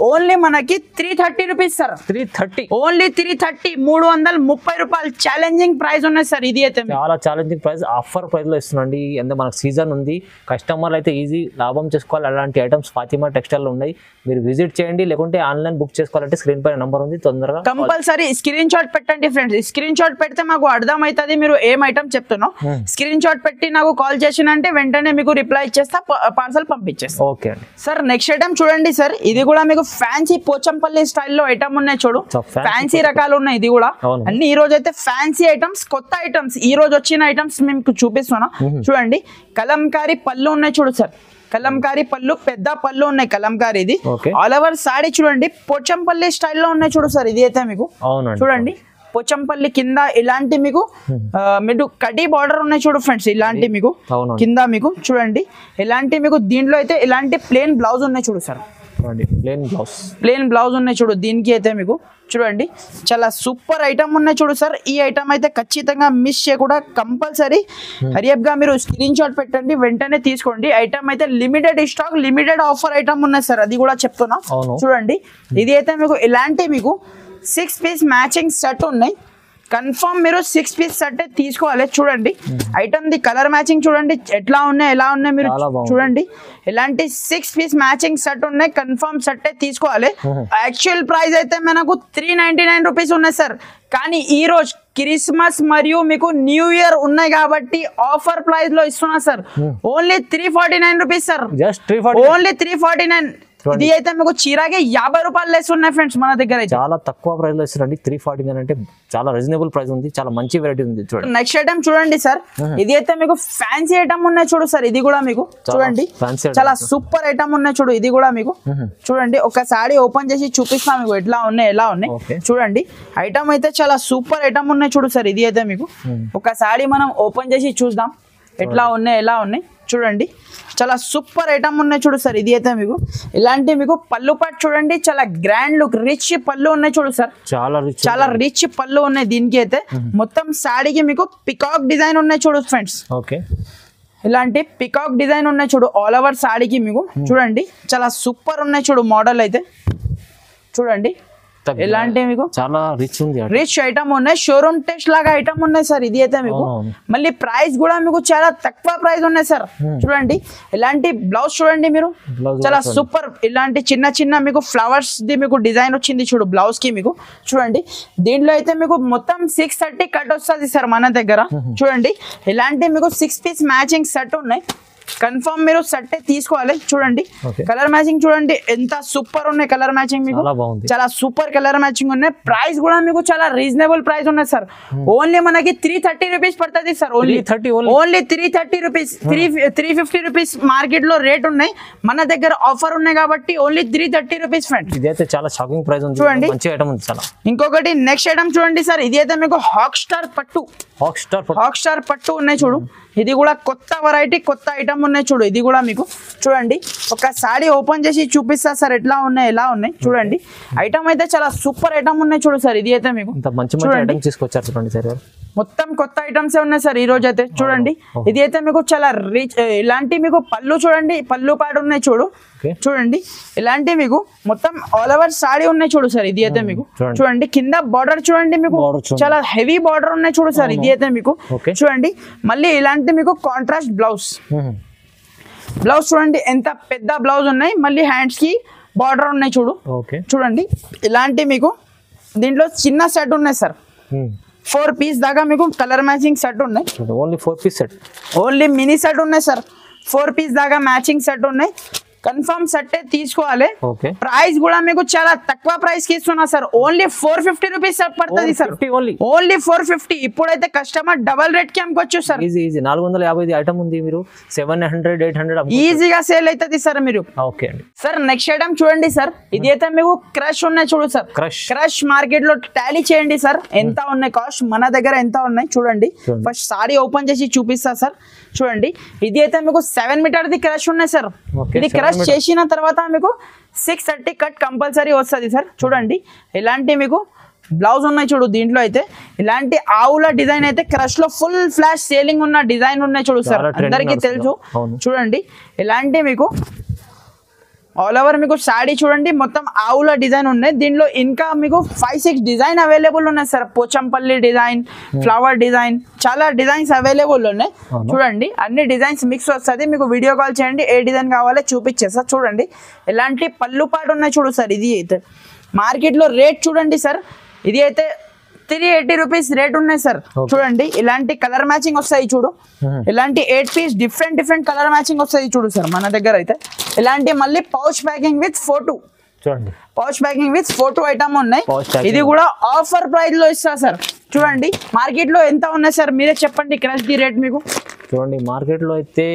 ఓన్లీ మనకి 330 రూపీస్ సార్.
330
ఓన్లీ 330, 330 రూపాయలు ఛాలెంజింగ్ ప్రైస్ ఉన్నాయి సార్. ఇది అయితే
చాలా ఛాలెంజింగ్ ప్రైస్, ఆఫర్ ప్రైస్ లో ఇస్తున్నాండి. ఎందుకంటే మనకు సీజన్ ఉంది, కస్టమర్లు అయితే ఈజీ లాభం చేసుకోవాలి. అలాంటి ఐటమ్స్ ఫాతిమా టెక్స్టైల్ ఉన్నాయి, మీరు విజిట్ చేయండి. లేకుంటే ఆన్లైన్ బుక్ చేసుకోవాలంటే స్క్రీన్ పైన నంబర్ ఉంది, తొందరగా
కంపల్సరీ స్క్రీన్ షాట్ పెట్టండి ఫ్రెండ్స్. స్క్రీన్ షాట్ పెడితే మాకు అర్థం అవుతుంది మీరు ఏం ఐటమ్ చెప్తున్నావు. స్క్రీన్ షాట్ పెట్టి నాకు కాల్ చేసినంటే వెంటనే మీకు రిప్లై ఇచ్చేస్తా, పార్సల్ పంపించేస్తా.
ఓకే అండి
సార్. నెక్స్ట్ ఐటమ్ చూడండి సార్, ఇది కూడా మీకు ఫ్యాన్సీ పోచంపల్లి స్టైల్లో ఐటమ్ ఉన్నాయి చూడు. ఫ్యాన్సీ రకాలు ఉన్నాయి. ఇది కూడా అన్ని ఈ రోజు అయితే ఫ్యాన్సీ ఐటమ్స్, కొత్త ఐటమ్స్ ఈ రోజు వచ్చిన ఐటమ్స్ మీకు చూపిస్తున్నా చూడండి. కలంకారీ పళ్ళు ఉన్నాయి చూడు సార్. కలంకారీ పళ్ళు, పెద్ద పళ్ళు ఉన్నాయి కలంకారీ. ఇది ఆల్ ఓవర్ సారీ చూడండి పోచంపల్లి స్టైల్లో ఉన్నాయి చూడు సార్. ఇది అయితే మీకు చూడండి పోచంపల్లి కింద ఇలాంటి మీకు మీరు కటీ బార్డర్ ఉన్నాయి చూడు ఫ్రెండ్స్. ఇలాంటి మీకు కింద మీకు చూడండి ఇలాంటి మీకు దీంట్లో అయితే ఇలాంటి ప్లేన్ బ్లౌజ్ ఉన్నాయి చూడు సార్. ప్లేన్ బ్లౌజ్ ఉన్నాయి చూడు. దీనికి అయితే మీకు చూడండి చాలా సూపర్ ఐటమ్ ఉన్నాయి చూడు సార్. ఈ ఐటమ్ అయితే ఖచ్చితంగా మిస్ చేయకుండా కంపల్సరీ హరియప్ గా మీరు స్క్రీన్ షాట్ పెట్టండి, వెంటనే తీసుకోండి. ఐటమ్ అయితే limited stock, limited offer item ఉన్నాయి సార్. అది కూడా చెప్తున్నా చూడండి. ఇది అయితే మీకు ఇలాంటి మీకు 6 పీస్ మ్యాచింగ్ సెట్ ఉన్నాయి. కన్ఫర్మ్ మీరు 6 పీస్ సెట్ తీసుకోవాలి చూడండి. ఐటమ్ ది కలర్ మ్యాచింగ్ చూడండి ఎట్లా ఉన్నాయి మీరు చూడండి. ఇలాంటి 6 పీస్ మ్యాచింగ్ సెట్ ఉన్నాయి. కన్ఫర్మ్ సెట్ తీసుకోవాలి. యాక్చువల్ ప్రైస్ అయితే మనకు 399 రూపీస్ ఉన్నాయి సార్. కానీ ఈ రోజు క్రిస్మస్ మరియు మీకు న్యూ ఇయర్ ఉన్నాయి కాబట్టి ఆఫర్ ప్రైస్ లో ఇస్తున్నా sir. Only 349 rupees sir. Only 349. ఇది అయితే మీకు చీరాగే 50 రూపాయలు లెస్ ఉన్నాయి ఫ్రెండ్స్ మన దగ్గర.
చాలా తక్కువ ప్రైస్ లో ఇస్తారండి. 349 అంటే చాలా రీజనబుల్ ప్రైస్ ఉంది, చాలా మంచి వెరైటీ ఉంది చూడండి.
నెక్స్ట్ ఐటమ్ చూడండి సార్. ఇది అయితే మీకు ఫ్యాన్సీ ఐటమ్ ఉన్నాయి చూడు సార్. ఇది కూడా మీకు చూడండి చాలా సూపర్ ఐటమ్ ఉన్నాయి చూడు. ఇది కూడా మీకు చూడండి ఒక సారీ ఓపెన్ చేసి చూపిస్తాం మీకు ఎట్లా ఉన్నాయి చూడండి. ఐటమ్ అయితే చాలా సూపర్ ఐటమ్ ఉన్నాయి చూడు సార్. ఇది అయితే మీకు ఒక సారీ మనం ఓపెన్ చేసి చూద్దాం ఎట్లా ఉన్నాయి చూడండి. చాలా సూపర్ ఐటమ్ ఉన్నాయి చూడు సార్. ఇది అయితే మీకు ఇలాంటి మీకు పళ్ళు పాటు చూడండి చాలా గ్రాండ్ లుక్, రిచ్ పళ్ళు ఉన్నాయి చూడు సార్. చాలా రిచ్ పళ్ళు ఉన్నాయి. దీనికి అయితే మొత్తం సారీకి మీకు పికాక్ డిజైన్ ఉన్నాయి చూడు ఫ్రెండ్స్. ఇలాంటి పికాక్ డిజైన్ ఉన్నాయి చూడు ఆల్ ఓవర్ సారీకి మీకు చూడండి. చాలా సూపర్ ఉన్నాయి చూడు మోడల్ అయితే చూడండి. ఇలాంటి మీకు
చాలా
రిచ్ ఐటమ్ ఉన్నాయి. షోరూమ్ టెస్ట్ లాగా ఐటమ్ ఉన్నాయి సార్. ఇది అయితే మీకు మళ్ళీ ప్రైస్ కూడా మీకు చాలా తక్కువ ప్రైస్ ఉన్నాయి సార్. చూడండి ఇలాంటి బ్లౌజ్ చూడండి మీరు చాలా సూపర్. ఇలాంటి చిన్న మీకు ఫ్లవర్స్ ది మీకు డిజైన్ వచ్చింది చూడు బ్లౌజ్ కి మీకు చూడండి. దీంట్లో అయితే మీకు మొత్తం 630 కట్ వస్తుంది సార్ మన దగ్గర చూడండి. ఇలాంటి మీకు 6 పీస్ మ్యాచింగ్ సెట్ ఉన్నాయి కన్ఫర్మ్ మీరు సెట్ తీసుకోవాలి. చూడండి కలర్ మ్యాచింగ్ చూడండి ఎంత సూపర్ ఉన్నాయి కలర్ మ్యాచింగ్ మీకు చాలా సూపర్ కలర్ మ్యాచింగ్ ఉన్నాయి. ప్రైస్ కూడా మీకు చాలా రీజనబుల్ ప్రైస్ ఉన్నాయి సార్. ఓన్లీ మనకి 330 రూపీస్ పడుతుంది sir. Only 330 rupees 350 rupees market లో రేట్ ఉన్నాయి. మన దగ్గర ఆఫర్ ఉన్నాయి కాబట్టి ఓన్లీ 330 రూపీస్ ఫ్రెండ్స్.
ఇదైతే చాలా షాకింగ్ ప్రైస్ ఉంది.
చూడండి
మంచి ఐటమ్ ఉంది చాలా.
ఇంకొకటి నెక్స్ట్ ఐటమ్ చూడండి సార్. ఇది అయితే మీకు హాక్ స్టార్ పట్టు ఉన్నాయి చూడు. ఇది కూడా కొత్త వెరైటీ కొత్త ఐటమ్ ఉన్నాయి చూడు. ఇది కూడా మీకు చూడండి ఒక సారీ ఓపెన్ చేసి చూపిస్తా సార్ ఎట్లా ఉన్నాయి ఎలా ఉన్నాయి చూడండి. ఐటమ్ అయితే చాలా సూపర్ ఐటమ్ ఉన్నాయి చూడు సార్. ఇది అయితే మీకు
మంచి మంచి ఐటమ్ తీసుకొచ్చారు చూడండి సార్.
మొత్తం కొత్త ఐటమ్స్ ఉన్నాయి సార్ ఈ రోజు అయితే చూడండి. ఇది అయితే మీకు చాలా రిచ్ ఇలాంటి మీకు పళ్ళు చూడండి పళ్ళు పాడు ఉన్నాయి చూడు. చూడండి ఇలాంటి మీకు మొత్తం ఆల్ ఓవర్ సారీ ఉన్నాయి చూడు సార్. ఇది అయితే మీకు చూడండి కింద బార్డర్ చూడండి మీకు చాలా హెవీ బార్డర్ ఉన్నాయి చూడు సార్. ఇది అయితే మీకు చూడండి మళ్ళీ ఇలాంటి మీకు కాంట్రాస్ట్ బ్లౌజ్ చూడండి ఎంత పెద్ద బ్లౌజ్ ఉన్నాయి. మళ్ళీ హ్యాండ్స్ కి బార్డర్ ఉన్నాయి చూడు. చూడండి ఇలాంటి మీకు దీంట్లో చిన్న సెట్ ఉన్నాయి సార్. 4 పీస్ దాకా మీకు కలర్ మ్యాచింగ్ సెట్ ఉన్నాయి.
Only 4 piece set
only mini set ఉన్నాయి సార్. 4 పీస్ దాకా మ్యాచింగ్ సెట్ ఉన్నాయి. కన్ఫర్మ్ సెట్ తీసుకోవాలి. ప్రైస్ కూడా మీకు చాలా తక్కువ ప్రైస్ కి ఇస్తున్నా సార్. ఓన్లీ 450 రూపీస్ పడుతుంది సార్. ఓన్లీ 450. ఇప్పుడైతే కస్టమర్ డబల్ రేట్ కి అమ్ముకోవచ్చు సార్.
450 ఐటమ్ ఉంది. మీరు 700 800
ఈజీగా సేల్ అవుతుంది సార్ మీరు. సార్ నెక్స్ట్ ఐటమ్ చూడండి సార్. ఇది అయితే మీకు క్రష్ ఉన్నాయి చూడు సార్. క్రష్ మార్కెట్ లో టాలీ చేయండి సార్ ఎంత ఉన్నాయి కాస్ట్ మన దగ్గర ఎంత ఉన్నాయి చూడండి. ఫస్ట్ సారీ ఓపెన్ చేసి చూపిస్తా సార్. చూడండి ఇది అయితే మీకు 7 మీటర్ ది క్రష్ ఉన్నాయి సార్. ఇది క్రష్ చేసిన తర్వాత మీకు 630 కట్ కంపల్సరీ వస్తుంది సార్. చూడండి ఇలాంటి మీకు బ్లౌజ్ ఉన్నాయి చూడు. దీంట్లో అయితే ఇలాంటి ఆవుల డిజైన్ అయితే క్రష్ లో ఫుల్ ఫ్లాష్ సేలింగ్ ఉన్న డిజైన్ ఉన్నాయి చూడు సార్. అందరికీ తెలుసు. చూడండి ఇలాంటి మీకు ఆల్ ఓవర్ మీకు సాడీ చూడండి మొత్తం ఆవుల డిజైన్ ఉన్నాయి. దీంట్లో ఇంకా మీకు 5-6 డిజైన్ అవైలబుల్ ఉన్నాయి sir. Pochampally design flower design చాలా డిజైన్స్ అవైలబుల్ ఉన్నాయి. చూడండి అన్ని డిజైన్స్ మిక్స్ వస్తుంది. మీకు వీడియో కాల్ చేయండి ఏ డిజైన్ కావాలో చూపించేస్తా. చూడండి ఇలాంటి పళ్ళు పాటు ఉన్నాయి చూడు సార్. ఇది అయితే మార్కెట్ లో రేట్ చూడండి సార్. ఇది అయితే 380 రూపీస్ రేట్ ఉన్నాయి సార్. చూడండి ఇలాంటి కలర్ మ్యాచింగ్ వస్తాయి చూడు. ఇలాంటి 8 పీస్ డిఫరెంట్ కలర్ మ్యాచింగ్ వస్తాయి చూడు సార్ మన దగ్గర అయితే. ఇలాంటి మళ్ళీ పౌచ్ ప్యాకింగ్ విత్ ఫోటో చూడండి. Pouch packing with photo item ఉన్నాయి. ఇది కూడా ఆఫర్ ప్రైస్ లో ఇస్తా సార్. చూడండి మార్కెట్ లో ఎంత ఉన్నాయి సార్ మీరే చెప్పండి క్రష్ ది రేట్ మీకు.
చూడండి మార్కెట్ లో అయితే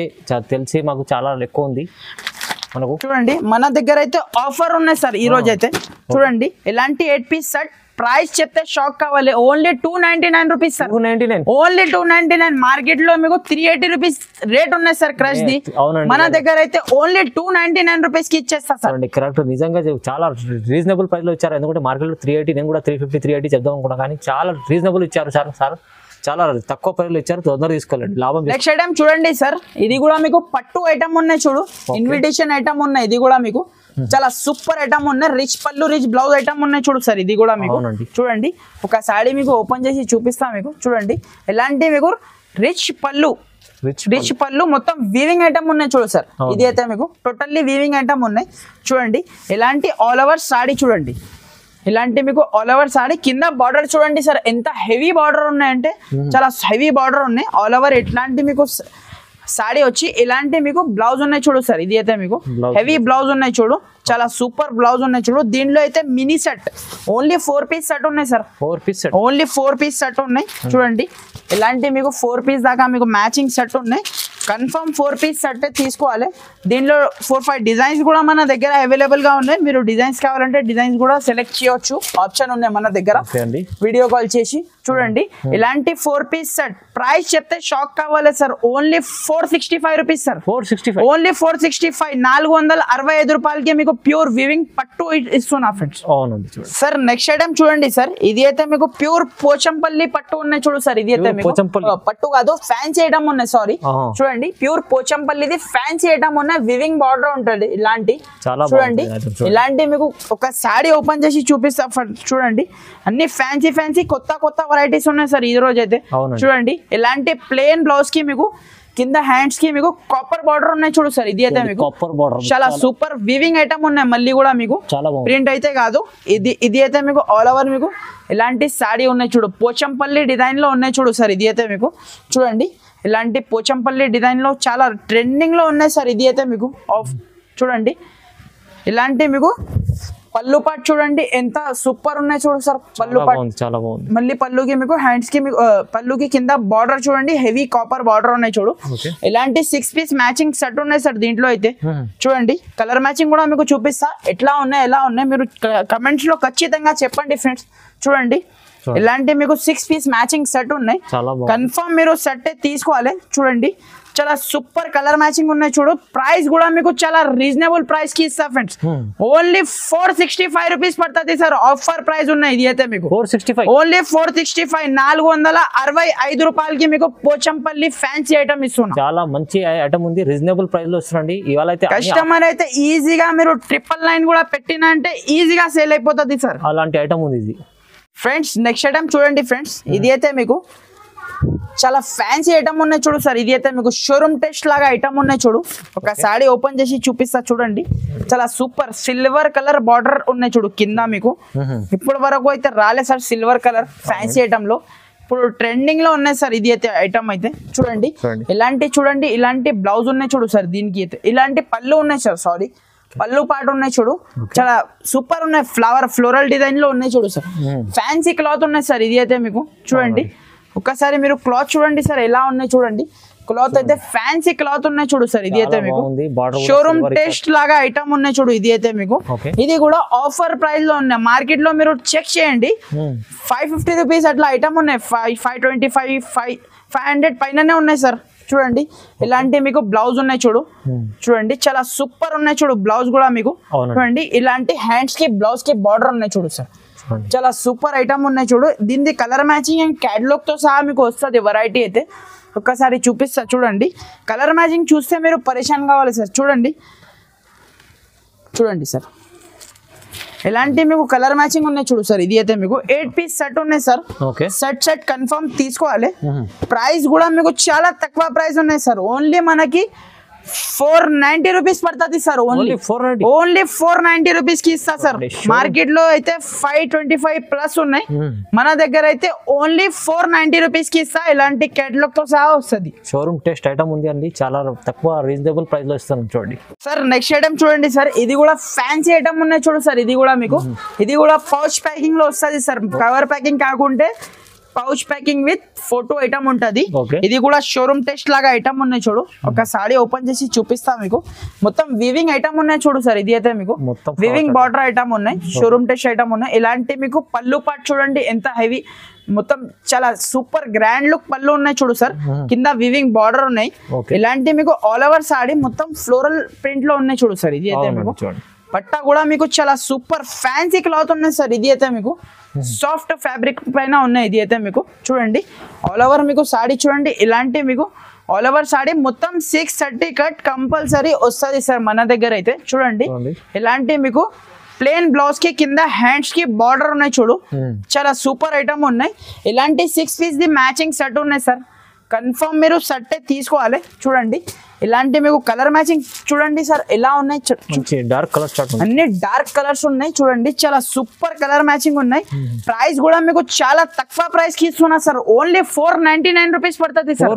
తెలిసి మాకు చాలా ఎక్కువ ఉంది మనకు.
చూడండి మన దగ్గర అయితే ఆఫర్ ఉన్నాయి సార్ ఈ రోజు అయితే. చూడండి ఇలాంటి 8 పీస్ సెట్ ప్రైస్ చెప్తే షాక్ కావాలి. Only 299 rupees sir. Only 299. Market లో మీకు 380 రూపీస్ రేట్ ఉన్నాయి సార్ క్రష్ ది. మన దగ్గర అయితే ఓన్లీ 299 రూపీస్ కి ఇచ్చేస్తా సార్.
కరెక్ట్ నిజంగా చాలా రీజనబుల్ ప్రైస్ లో ఇచ్చారు. ఎందుకంటే మార్కెట్ లో 380 నేను కూడా 350 380 చెప్దాం అనుకున్నా కానీ చాలా రీజనబుల్ ఇచ్చారు సార్. చాలా తక్కువ ప్రైస్లో ఇచ్చారు. తొందరగా తీసుకోవాలండి లాభం.
నెక్స్ట్ ఐటమ్ చూడండి సార్. ఇది కూడా మీకు పట్టు ఐటమ్ ఉన్నాయి చూడు. ఇన్విటేషన్ ఐటమ్ ఉన్నాయి. ఇది కూడా మీకు చాలా సూపర్ ఐటమ్ ఉన్నాయి. రిచ్ పళ్ళు రిచ్ బ్లౌజ్ ఐటమ్ ఉన్నాయి చూడు సార్. ఇది కూడా మీకు చూడండి ఒక సాడీ మీకు ఓపెన్ చేసి చూపిస్తా మీకు. చూడండి ఎలాంటి మీకు రిచ్ పళ్ళు మొత్తం వీవింగ్ ఐటమ్ ఉన్నాయి చూడు సార్. ఇది అయితే మీకు టోటల్లీ వీవింగ్ ఐటమ్ ఉన్నాయి. చూడండి ఎలాంటి ఆల్ ఓవర్ సాడీ చూడండి. ఇలాంటి మీకు ఆల్ ఓవర్ సాడీ కింద బార్డర్ చూడండి సార్ ఎంత హెవీ బార్డర్ ఉన్నాయంటే చాలా హెవీ బార్డర్ ఉన్నాయి. ఆల్ ఓవర్ ఇట్లాంటి మీకు సాడీ వచ్చి ఇలాంటి మీకు బ్లౌజ్ ఉన్నాయి చూడు సార్. ఇది అయితే మీకు హెవీ బ్లౌజ్ ఉన్నాయి చూడు. చాలా సూపర్ బ్లౌజ్ ఉన్నాయి చూడు. దీంట్లో అయితే mini set only 4 piece set ఉన్నాయి సార్. ఓన్లీ 4 పీస్ సెట్ ఉన్నాయి. చూడండి ఇలాంటి మీకు 4 పీస్ దాకా మీకు మ్యాచింగ్ సెట్ ఉన్నాయి. కన్ఫర్మ్ 4 పీస్ సెట్ తీసుకోవాలి. దీనిలో 4-5 డిజైన్స్ కూడా మన దగ్గర అవైలబుల్ గా ఉన్నాయి. మీరు డిజైన్స్ కావాలంటే డిజైన్స్ కూడా సెలెక్ట్ చేయొచ్చు. ఆప్షన్ ఉన్నాయి మన దగ్గర. వీడియో కాల్ చేసి చూడండి ఇలాంటి 4 పీస్ సెట్ ప్రైస్ చెప్తే షాక్ కావాలి sir. Only 465 rupees sir. Only 465 465 రూపాయలకి మీకు ప్యూర్ వీవింగ్ పట్టు ఇస్తున్నా ఫ్రెండ్స్. సార్ నెక్స్ట్ ఐటమ్ చూడండి సార్. ఇది అయితే మీకు ప్యూర్ పోచంపల్లి పట్టు ఉన్నాయి చూడు సార్. ఇది అయితే మీకు పట్టు కాదు ఫ్యాన్సీ ఐటమ్ ఉన్నాయి. సారీ చూడండి ప్యూర్ పోచంపల్లిది ఫ్యాన్సీ ఐటమ్ ఉన్నాయి. వివింగ్ బార్డర్ ఉంటుంది ఇలాంటి. చూడండి ఇలాంటి మీకు ఒక సాడీ ఓపెన్ చేసి చూపిస్తా. చూడండి అన్ని ఫ్యాన్సీ కొత్త వెరైటీస్ ఉన్నాయి సార్ ఈ రోజు అయితే. చూడండి ఇలాంటి ప్లేన్ బ్లౌజ్ కి మీకు కింద హ్యాండ్స్ కి మీకు కాపర్ బార్డర్ ఉన్నాయి చూడు సార్. ఇది అయితే మీకు చాలా సూపర్ వివింగ్ ఐటమ్ ఉన్నాయి. మళ్ళీ కూడా మీకు ప్రింట్ అయితే కాదు. ఇది అయితే మీకు ఆల్ ఓవర్ మీకు ఇలాంటి సాడీ ఉన్నాయి చూడు. పోచంపల్లి డిజైన్ లో ఉన్నాయి చూడు సార్. ఇది అయితే మీకు చూడండి ఇలాంటి పోచంపల్లి డిజైన్ లో చాలా ట్రెండింగ్ లో ఉన్నాయి సార్. ఇది అయితే మీకు చూడండి ఇలాంటి మీకు పళ్ళు పాటు చూడండి ఎంత సూపర్ ఉన్నాయి చూడు సార్. పళ్ళు పాటు
చాలా బాగుంది.
మళ్ళీ పళ్ళుకి మీకు హ్యాండ్స్ కి మీకు పళ్ళుకి కింద బార్డర్ చూడండి హెవీ కాపర్ బార్డర్ ఉన్నాయి చూడు. ఇలాంటి 6 పీస్ మ్యాచింగ్ సెట్ ఉన్నాయి సార్ దీంట్లో అయితే. చూడండి కలర్ మ్యాచింగ్ కూడా మీకు చూపిస్తా ఎట్లా ఉన్నాయి ఎలా ఉన్నాయి మీరు కమెంట్స్ లో ఖచ్చితంగా చెప్పండి ఫ్రెండ్స్. చూడండి ఇలాంటి మీకు 6 పీస్ మ్యాచింగ్ సెట్ ఉన్నాయి. కన్ఫర్మ్ మీరు సెట్ తీసుకోవాలి. చూడండి చాలా సూపర్ కలర్ మ్యాచింగ్ ఉన్నాయి చూడు. ప్రైస్ కూడా మీకు చాలా రీజనబుల్ ప్రైస్ కి ఇస్తా ఫ్రెండ్స్. ఓన్లీ 465 రూపీస్ పడుతుంది సార్. ఆఫర్ ప్రైస్ ఉన్నాయి ఇది అయితే మీకు 465 ఓన్లీ 465 465 రూపాయలకి మీకు పోచంపల్లి ఫ్యాన్సీ ఐటమ్ ఇస్తున్నా.
చాలా మంచి ఐటమ్ ఉంది, రీజనబుల్ ప్రైస్ లో వస్తుందండి. ఇవాళ అయితే
కస్టమర్ అయితే ఈజీగా మీరు 999 కూడా పెట్టినా అంటే ఈజీగా సేల్ అయిపోతుంది సార్.
అలాంటి ఐటమ్ ఉంది ఇది
ఫ్రెండ్స్. నెక్స్ట్ ఐటమ్ చూడండి ఫ్రెండ్స్. ఇది అయితే మీకు చాలా ఫ్యాన్సీ ఐటమ్ ఉన్నాయి చూడు సార్. ఇది అయితే మీకు షోరూమ్ టెస్ట్ లాగా ఐటమ్ ఉన్నాయి చూడు. ఒక సారీ ఓపెన్ చేసి చూపిస్తా చూడండి. చాలా సూపర్ సిల్వర్ కలర్ బార్డర్ ఉన్నాయి చూడు కింద మీకు. ఇప్పటి వరకు అయితే రాలేదు sir silver colour fancy item లో. ఇప్పుడు ట్రెండింగ్ లో ఉన్నాయి సార్ ఇది అయితే ఐటమ్ అయితే. చూడండి ఇలాంటి చూడండి ఇలాంటి బ్లౌజ్ ఉన్నాయి చూడు సార్. దీనికి అయితే ఇలాంటి పళ్ళు ఉన్నాయి సార్. సారీ పళ్ళు పాటు ఉన్నాయి చూడు. చాలా సూపర్ ఉన్నాయి ఫ్లోరల్ డిజైన్ లో ఉన్నాయి చూడు సార్. ఫ్యాన్సీ క్లాత్ ఉన్నాయి సార్ ఇది అయితే మీకు. చూడండి ఒక్కసారి మీరు క్లాత్ చూడండి సార్ ఎలా ఉన్నాయి చూడండి. క్లాత్ అయితే ఫ్యాన్సీ క్లాత్ ఉన్నాయి చూడు సార్. ఇది అయితే మీకు షోరూమ్ టెస్ట్ లాగా ఐటమ్ ఉన్నాయి చూడు. ఇది అయితే మీకు ఇది కూడా ఆఫర్ ప్రైస్ లో ఉన్నాయి. మార్కెట్ లో మీరు చెక్ చేయండి 550 రూపీస్ అట్లా ఐటమ్ ఉన్నాయి. 525 500 పైననే ఉన్నాయి సార్. చూడండి ఇలాంటి మీకు బ్లౌజ్ ఉన్నాయి చూడు. చూడండి చాలా సూపర్ ఉన్నాయి చూడు. బ్లౌజ్ కూడా మీకు చూడండి ఇలాంటి హ్యాండ్స్ కి బ్లౌజ్ కి బార్డర్ ఉన్నాయి చూడు సార్. చాలా సూపర్ ఐటమ్ ఉన్నాయి చూడు. దీని కలర్ మ్యాచింగ్ అండ్ క్యాటలాగ్ తో సహా మీకు వస్తుంది వెరైటీ అయితే. ఒక్కసారి చూపిస్తా చూడండి. కలర్ మ్యాచింగ్ చూస్తే మీరు పరేషాన్ కావాలి సార్. చూడండి చూడండి సార్ ఎలాంటి మీకు కలర్ మ్యాచింగ్ ఉన్నాయి చూడు సార్. ఇది అయితే మీకు 8 పీస్ సెట్ ఉన్నాయి సార్. సెట్ కన్ఫర్మ్ తీసుకోవాలి. ప్రైస్ కూడా మీకు చాలా తక్కువ ప్రైస్ ఉన్నాయి సార్. ఓన్లీ మనకి 490 రూపీస్ పడుతుంది సార్. ఓన్లీ 490 రూపీస్ కి ఇస్తా సార్. మార్కెట్ లో అయితే 525 ప్లస్ ఉన్నాయి. మన దగ్గర అయితే ఓన్లీ 490 రూపీస్ కి ఇస్తా. ఇలాంటి కేటలాగ్ తో సహా వస్తుంది.
షోరూమ్ టెస్ట్ ఐటమ్ ఉంది అండి. చాలా తక్కువ రీజనబుల్ ప్రైస్ లో ఇస్తాను చూడండి
సార్. నెక్స్ట్ ఐటమ్ చూడండి సార్. ఇది కూడా ఫ్యాన్సీ ఐటమ్ ఉన్నాయి చూడు సార్. ఇది కూడా మీకు ఇది కూడా పౌచ్ ప్యాకింగ్ లో వస్తుంది సార్. కవర్ ప్యాకింగ్ కాకుంటే pouch packing with photo item ఉంటది. ఇది కూడా షోరూమ్ టెస్ట్ లాగా ఐటమ్ ఉన్నాయి చూడు. ఒక సారీ ఓపెన్ చేసి చూపిస్తా మీకు. మొత్తం వివింగ్ ఐటమ్ ఉన్నాయి చూడు సార్. ఇది అయితే మీకు వివింగ్ బార్డర్ ఐటమ్ ఉన్నాయి. షోరూమ్ టెస్ట్ ఐటమ్ ఉన్నాయి. ఇలాంటి మీకు పళ్ళు పాటు చూడండి ఎంత హెవీ మొత్తం చాలా సూపర్ గ్రాండ్ లుక్ పళ్ళు ఉన్నాయి చూడు సార్. కింద వివింగ్ బార్డర్ ఉన్నాయి. ఇలాంటి మీకు ఆల్ ఓవర్ సారీ మొత్తం ఫ్లోరల్ ప్రింట్ లో ఉన్నాయి చూడు సార్. ఇది అయితే మీకు పట్టా కూడా మీకు చాలా సూపర్ ఫ్యాన్సీ క్లాత్ ఉన్నాయి సార్. ఇది అయితే మీకు సాఫ్ట్ ఫ్యాబ్రిక్ పైన ఉన్నాయి. ఇది అయితే మీకు చూడండి ఆల్ ఓవర్ మీకు సాడీ చూడండి. ఇలాంటి మీకు ఆల్ ఓవర్ సాడీ మొత్తం 630 కట్ కంపల్సరీ వస్తుంది సార్ మన దగ్గర అయితే. చూడండి ఇలాంటి మీకు ప్లేన్ బ్లౌజ్ కి కింద హ్యాండ్స్ కి బార్డర్ ఉన్నాయి చూడు. చాలా సూపర్ ఐటమ్ ఉన్నాయి. ఇలాంటి 6 పీస్ ది మ్యాచింగ్ సెట్ ఉన్నాయి సార్. కన్ఫర్మ్ మీరు సెట్ తీసుకోవాలి. చూడండి ఇలాంటి మీకు కలర్ మ్యాచింగ్ చూడండి సార్ ఎలా ఉన్నాయి.
డార్క్ కలర్స్
అన్ని డార్క్ కలర్స్ ఉన్నాయి చూడండి. చాలా సూపర్ కలర్ మ్యాచింగ్ ఉన్నాయి. ప్రైస్ కూడా మీకు చాలా తక్కువ ప్రైస్ కి ఇస్తున్నా సార్. ఓన్లీ 499 రూపీస్ పడుతుంది సార్.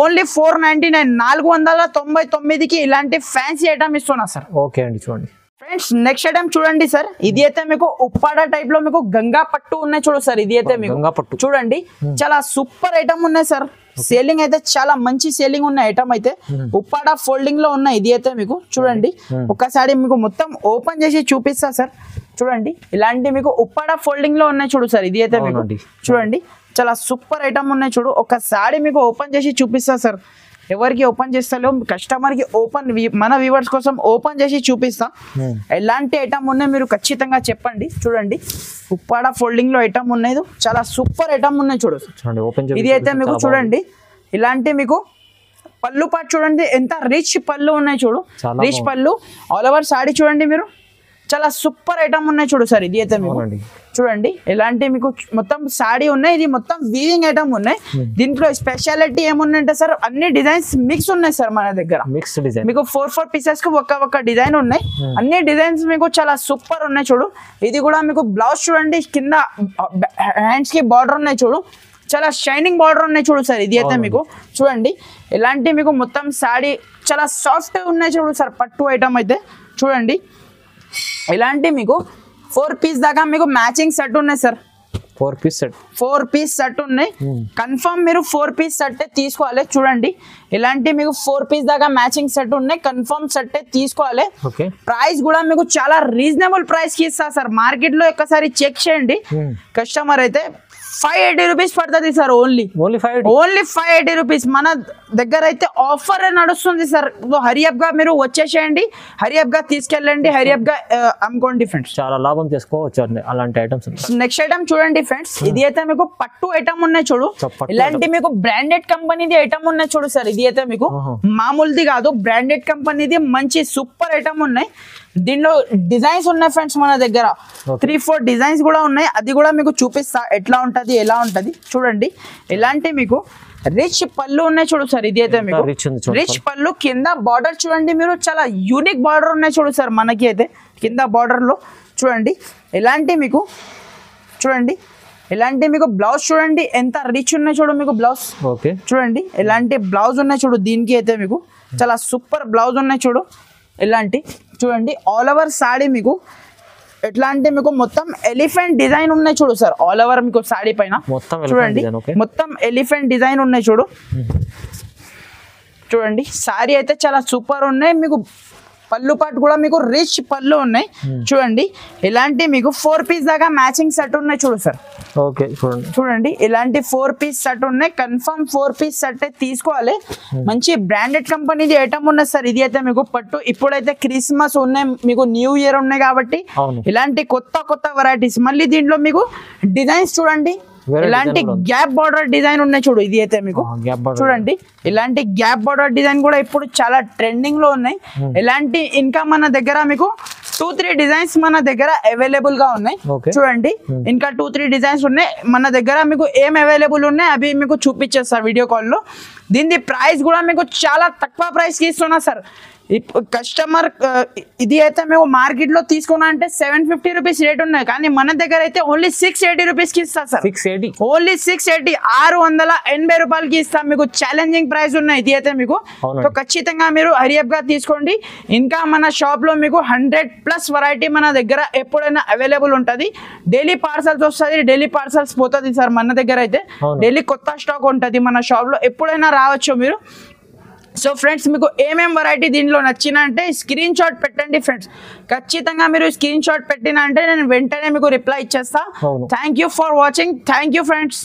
ఓన్లీ 499 499 కి ఇలాంటి ఫ్యాన్సీ ఐటమ్ ఇస్తున్నా సార్.
ఓకే అండి చూడండి
ఫ్రెండ్స్. నెక్స్ట్ ఐటమ్ చూడండి సార్. ఇది అయితే మీకు ఉప్పాడ టైప్ లో మీకు గంగా పట్టు ఉన్నాయి చూడు సార్. ఇది అయితే మీకు చూడండి చాలా సూపర్ ఐటమ్ ఉన్నాయి సార్. సేలింగ్ అయితే చాలా మంచి సేలింగ్ ఉన్న ఐటమ్ అయితే ఉప్పాడ ఫోల్డింగ్ లో ఉన్నాయి. ఇది అయితే మీకు చూడండి ఒకసారి మీకు మొత్తం ఓపెన్ చేసి చూపిస్తా సార్. చూడండి ఇలాంటి మీకు ఉప్పాడ ఫోల్డింగ్ లో ఉన్నాయి చూడు సార్. ఇది అయితే మీకు చూడండి చాలా సూపర్ ఐటమ్ ఉన్నాయి చూడు. ఒకసారి మీకు ఓపెన్ చేసి చూపిస్తా సార్. ఎవరికి ఓపెన్ చేస్తాలో కస్టమర్ కి ఓపెన్ మన వ్యూవర్స్ కోసం ఓపెన్ చేసి చూపిస్తా. ఎలాంటి ఐటమ్ ఉన్నాయి మీరు ఖచ్చితంగా చెప్పండి. చూడండి ఉప్పాడ ఫోల్డింగ్ లో ఐటమ్ ఉన్నాయి. చాలా సూపర్ ఐటమ్ ఉన్నాయి చూడు. ఇది అయితే మీకు చూడండి ఇలాంటి మీకు పళ్ళు పాటు చూడండి ఎంత రిచ్ పళ్ళు ఉన్నాయి చూడు. రిచ్ పళ్ళు ఆల్ ఓవర్ సాడీ చూడండి మీరు. చాలా సూపర్ ఐటమ్ ఉన్నాయి చూడు సార్. ఇది అయితే మీకు చూడండి ఇలాంటి మీకు మొత్తం సాడీ ఉన్నాయి. ఇది మొత్తం వీవింగ్ ఐటమ్ ఉన్నాయి. దీంట్లో స్పెషాలిటీ ఏమున్నాయంటే సార్ అన్ని డిజైన్స్ మిక్స్ ఉన్నాయి సార్ మన దగ్గర.
మిక్స్ డిజైన్
మీకు 4 పీసెస్ కి ఒక డిజైన్ ఉన్నాయి. అన్ని డిజైన్స్ మీకు చాలా సూపర్ ఉన్నాయి చూడు. ఇది కూడా మీకు బ్లౌజ్ చూడండి కింద హ్యాండ్స్ కి బార్డర్ ఉన్నాయి చూడు. చాలా షైనింగ్ బార్డర్ ఉన్నాయి చూడు సార్. ఇది అయితే మీకు చూడండి ఇలాంటి మీకు మొత్తం సాడీ చాలా సాఫ్ట్ ఉన్నాయి చూడు సార్. పట్టు ఐటమ్ అయితే చూడండి ఇలాంటి మీకు 4 పీస్ దాకా మీకు మ్యాచింగ్ సెట్ ఉన్నాయి సార్. 4 పీస్ సెట్ ఉన్నాయి. కన్ఫర్మ్ మీరు 4 పీస్ సెట్ తీసుకోవాలి. చూడండి ఇలాంటి మీకు 4 పీస్ దాకా మ్యాచింగ్ సెట్ ఉన్నాయి. కన్ఫర్మ్ సెట్ తీసుకోవాలి. ప్రైస్ కూడా మీకు చాలా రీజనబుల్ ప్రైస్ కి ఇస్తా సార్. మార్కెట్ లో ఒక్కసారి చెక్ చేయండి. కస్టమర్ అయితే 580 రూపీస్ పడుతుంది సార్. Only 580 rupees. మన దగ్గర అయితే ఆఫర్ నడుస్తుంది సార్. హరియప్ గా మీరు వచ్చేసేయండి, హరియప్ గా తీసుకెళ్ళండి, హరియప్ గా అమ్ముకోండి ఫ్రెండ్స్.
చాలా లాభం చేసుకోవచ్చు అలాంటి ఐటమ్స్.
నెక్స్ట్ ఐటమ్ చూడండి ఫ్రెండ్స్. ఇది అయితే మీకు పట్టు ఐటమ్ ఉన్నాయి చూడు. ఇలాంటి మీకు బ్రాండెడ్ కంపెనీది ఐటమ్ ఉన్నాయి చూడు సార్. ఇది అయితే మీకు మామూలుది కాదు, బ్రాండెడ్ కంపెనీది మంచి సూపర్ ఐటమ్ ఉన్నాయి. దీనిలో డిజైన్స్ ఉన్నాయి ఫ్రెండ్స్ మన దగ్గర. 3-4 డిజైన్స్ కూడా ఉన్నాయి. అది కూడా మీకు చూపిస్తా ఎట్లా ఉంటది ఎలా ఉంటది. చూడండి ఇలాంటి మీకు రిచ్ పళ్ళు ఉన్నాయి చూడు సార్. ఇది అయితే మీకు రిచ్ పళ్ళు. కింద బార్డర్ చూడండి మీరు, చాలా యూనిక్ బార్డర్ ఉన్నాయి చూడు సార్. మనకి అయితే కింద బార్డర్ లో చూడండి ఇలాంటి మీకు చూడండి ఇలాంటి మీకు బ్లౌజ్ చూడండి ఎంత రిచ్ ఉన్నాయి చూడు. మీకు బ్లౌజ్ చూడండి ఇలాంటి బ్లౌజ్ ఉన్నాయి చూడు. దీనికి అయితే మీకు చాలా సూపర్ బ్లౌజ్ ఉన్నాయి చూడు. ఇలాంటి చూడండి ఆల్ ఓవర్ సాడీ మీకు ఎట్లా అంటే మీకు మొత్తం ఎలిఫెంట్ డిజైన్ ఉన్నాయి చూడు సార్. ఆల్ ఓవర్ మీకు సాడీ పైన చూడండి మొత్తం ఎలిఫెంట్ డిజైన్ ఉన్నాయి చూడు. చూడండి సారీ అయితే చాలా సూపర్ ఉన్నాయి. మీకు పళ్ళు పాటు కూడా మీకు రిచ్ పళ్ళు ఉన్నాయి చూడండి. ఇలాంటి మీకు 4 పీస్ దాకా మ్యాచింగ్ సెట్ ఉన్నాయి చూడు సార్. చూడండి ఇలాంటి 4 పీస్ సెట్ ఉన్నాయి. కన్ఫర్మ్ 4 పీస్ సెట్ తీసుకోవాలి. మంచి బ్రాండెడ్ కంపెనీది ఐటమ్ ఉన్నాయి సార్. ఇది అయితే మీకు పట్టు. ఇప్పుడైతే క్రిస్మస్ ఉన్నాయి, మీకు న్యూ ఇయర్ ఉన్నాయి కాబట్టి ఇలాంటి కొత్త వెరైటీస్. మళ్ళీ దీంట్లో మీకు డిజైన్స్ చూడండి ఇలాంటి గ్యాప్ బార్డర్ డిజైన్ ఉన్నాయి చూడు. ఇది అయితే మీకు చూడండి ఇలాంటి గ్యాప్ బార్డర్ డిజైన్ కూడా ఇప్పుడు చాలా ట్రెండింగ్ లో ఉన్నాయి. ఇలాంటి ఇంకా మన దగ్గర మీకు 2-3 డిజైన్స్ మన దగ్గర అవైలబుల్ గా ఉన్నాయి. చూడండి ఇంకా 2-3 డిజైన్స్ ఉన్నాయి మన దగ్గర. మీకు ఏం అవైలబుల్ ఉన్నాయి అవి మీకు చూపించేస్తారు వీడియో కాల్ లో. దీని ప్రైస్ కూడా మీకు చాలా తక్కువ ప్రైస్ కి ఇస్తున్నా సార్. కస్టమర్ ఇది అయితే మేము మార్కెట్ లో తీసుకున్నా అంటే 750 రూపీస్ రేట్ ఉన్నాయి. కానీ మన దగ్గర అయితే ఓన్లీ 680 రూపీస్ కి ఇస్తా సార్. ఓన్లీ 680 680 రూపాయలకి ఇస్తాం. మీకు ఛాలెంజింగ్ ప్రైస్ ఉన్నాయి. ఇది అయితే మీకు ఖచ్చితంగా మీరు హరియప్ గా తీసుకోండి. ఇంకా మన షాప్ లో మీకు 100+ వెరైటీ మన దగ్గర ఎప్పుడైనా అవైలబుల్ ఉంటది. డైలీ పార్సల్స్ వస్తుంది, డైలీ పార్సల్స్ పోతుంది సార్. మన దగ్గర అయితే డైలీ కొత్త స్టాక్ ఉంటది మన షాప్ లో. ఎప్పుడైనా రావచ్చు మీరు. సో ఫ్రెండ్స్ మీకు ఏమేం వెరైటీ దీనిలో నచ్చిన అంటే స్క్రీన్ షాట్ పెట్టండి ఫ్రెండ్స్. ఖచ్చితంగా మీరు స్క్రీన్ షాట్ పెట్టిన అంటే నేను వెంటనే మీకు రిప్లై ఇచ్చేస్తా. Thank you for watching. Thank you friends.